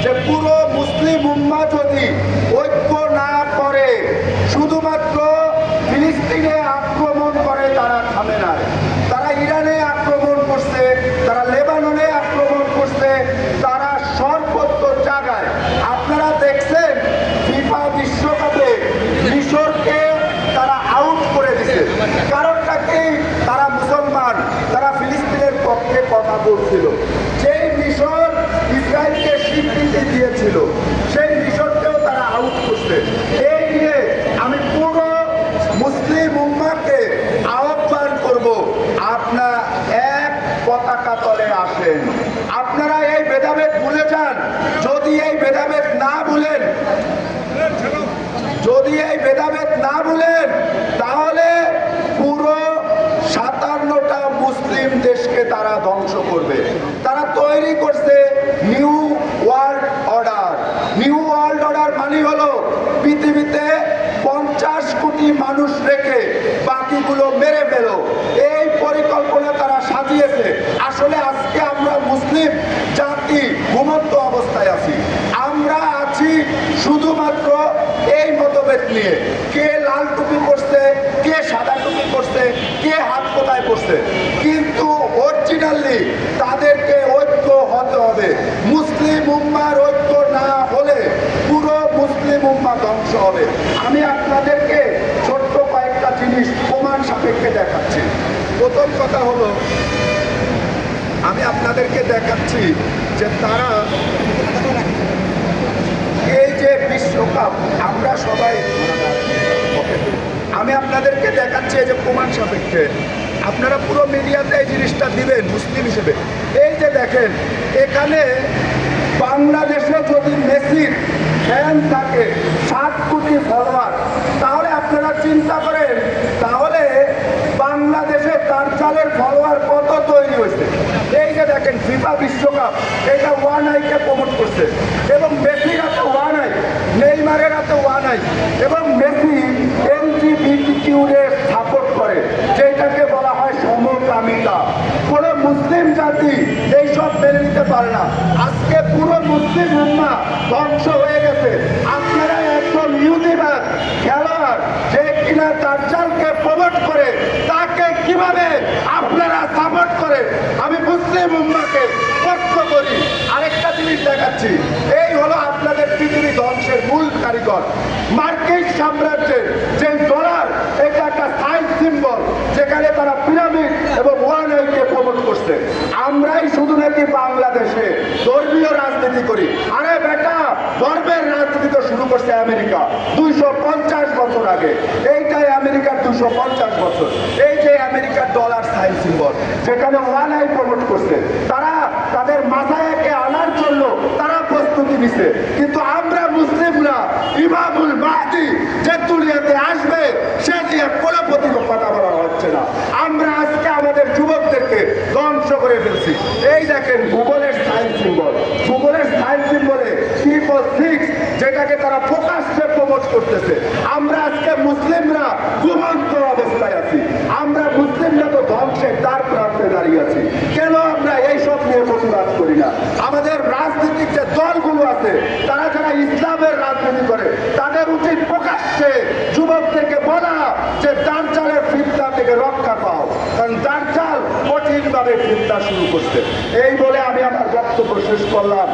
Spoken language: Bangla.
যে পুরো মুসলিম উম্মাহ যদি ঐক্য না করে, শুধুমাত্র ফিলিস্তিনে আক্রমণ করে তারা থামে না। তারা ইরানে আক্রমণ করছে, তারা লেবাননে আক্রমণ করছে, তারা সর্বত্র জায়গায়। আপনারা দেখছেন ফিফা বিশ্বকাপে মিশরকে তারা আউট করে দিছে। কারণটা কি? তারা মুসলমান, তারা ফিলিস্তিনের পক্ষে কথা বলছিল। যেই মিশর ইসরায়েলকে স্বীকৃতি দিয়েছিল, সেই মিশরকেও তারা আউট করছে। এই নিয়ে আমি পুরো মুসলিম উম্মাহকে আহ্বান করব, আপনারা এক পতাকা তলে আসেন। আপনারা এই ভেদাভেদ ভুলে যান। যদি এই ভেদাভেদ না ভুলেন, তাহলে পুরো 57টা মুসলিম দেশকে তারা ধ্বংস করবে। তারা তৈরি করছে new world order. New world order মানে হলো পৃথিবীতে 50 কোটি মানুষ রেখে বাকিগুলো মেরে ফেলো। এই পরিকল্পনা তারা সাজিয়েছে। আসলে আজকে আমরা মুসলিম জাতি ঘুমন্ত অবস্থায় আছি। আমরা আছি শুধুমাত্র এই মতভেদ নিয়ে, কে লাল টুপি পরছে, কে সাদা টুপি পরছে, কে হাত কোথায় পরছে। কিন্তু অরিজিনালি তাদেরকে ঐক্য হতে হবে। মুসলিম উম্মার ঐক্য না হলে পুরো মুসলিম উম্মাহ ধ্বংস হবে। আমি আপনাদেরকে ছোট্ট কয়েকটা জিনিস প্রমাণ সাপেক্ষে দেখাচ্ছি। প্রথম কথা হলো, আমি আপনাদেরকে দেখাচ্ছি যে তারা এই যে বিশ্বকাপ আমরা সবাই, আমি আপনাদেরকে দেখাচ্ছি যে প্রমাণ সাপেক্ষে। আপনারা পুরো মিডিয়াতে এই জিনিসটা দিবেন মুসলিম হিসেবে। এই যে দেখেন, এখানে বাংলাদেশে যদি মেসির ফ্যান থাকে 7 কোটি ফলোয়ার, তাহলে আপনারা চিন্তা করেন তাহলে বাংলাদেশে দার্জালের ফলোয়ার কত তৈরি হয়েছে। এই যে দেখেন ফিফা বিশ্বকাপ, এটা ওয়ান আইকে প্রমোট করছে এবং মেসির হাতে ওয়ান আই, নেইমারের হাতে ওয়ান আই, এবং মেসি এলজিবিটিকিউরে সাপোর্ট করে, যেটাকে বলা হয় সমকামিতা। কোনো মুসলিম জাতি এইসব মেনে নিতে পারে না। আজকে পুরো মুসলিম উম্মাহ ধ্বংস হয়ে গেছে। আপনারা একজন ইহুদিবাদ খেলোয়াড় যে কিনা দাজ্জালকে প্রমোট করে, তাকে কিভাবে আপনারা সাপোর্ট করে? আমি মুসলিম উম্মাহকে প্রশ্ন করি। আরেকটা জিনিস দেখাচ্ছি, এই হলো আপনাদের পৃথিবী ধ্বংসের মূল কারিগর মার্কিন সাম্রাজ্যের যে ডলার। এটা একটা সাইন্স সিম্বল, যেখানে তারা পিরামিড এবং ওয়ান আইকে প্রমোট করছে। আমরাই শুধু নাকি বাংলাদেশে ধর্মীয় রাজনীতি করি। আরে বেটা, ধর্মের রাজনীতি তো শুরু করছে আমেরিকা 250 বছর আগে। এইটাই আমেরিকার 250 বছর। এই যে আমেরিকার ডলার সাইন্স সিম্বল, যেখানে ওয়ান আই প্রমোট করছে, তারা তাদের মাথায়কে আনার জন্য তারা প্রস্তুতি নিছে। কিন্তু আমরা মুসলিমরা ইমামুল মাহদি যে দুনিয়াতে আসবে, সে নিয়ে কোনো কথা বলা হচ্ছে না। আমরা আজকে আমাদের যুবকদেরকে ধ্বংস করে ফেলছি। এই দেখেন ভূগোলের সাইন্স সিম্বল, ভূগোলের সাইন্স সিম্বলে 6 যেটাকে তারা প্রকাশ্যে প্রমোট করতেছে। আমরা আজকে মুসলিমরা ঘুমন্ত অবস্থায় আছি। আমরা মুসলিমরা তো ধ্বংসের দ্বার প্রান্তে দাঁড়িয়ে আছি। কেন আমরা এইসব নিয়ে প্রতিবাদ করি না? আমাদের রাজনৈতিক যে দলগুলো আছে, তারা যারা ইসলামের রাজনীতি করে, তাদের উচিত প্রকাশ্যে যুবকদেরকে বলা যে দাজ্জালের ফিতনা থেকে রক্ষা পাও, কারণ দাজ্জাল কঠিনভাবে ফিতনা শুরু করছে। এই বলে আমি আমার বক্তব্য শেষ করলাম।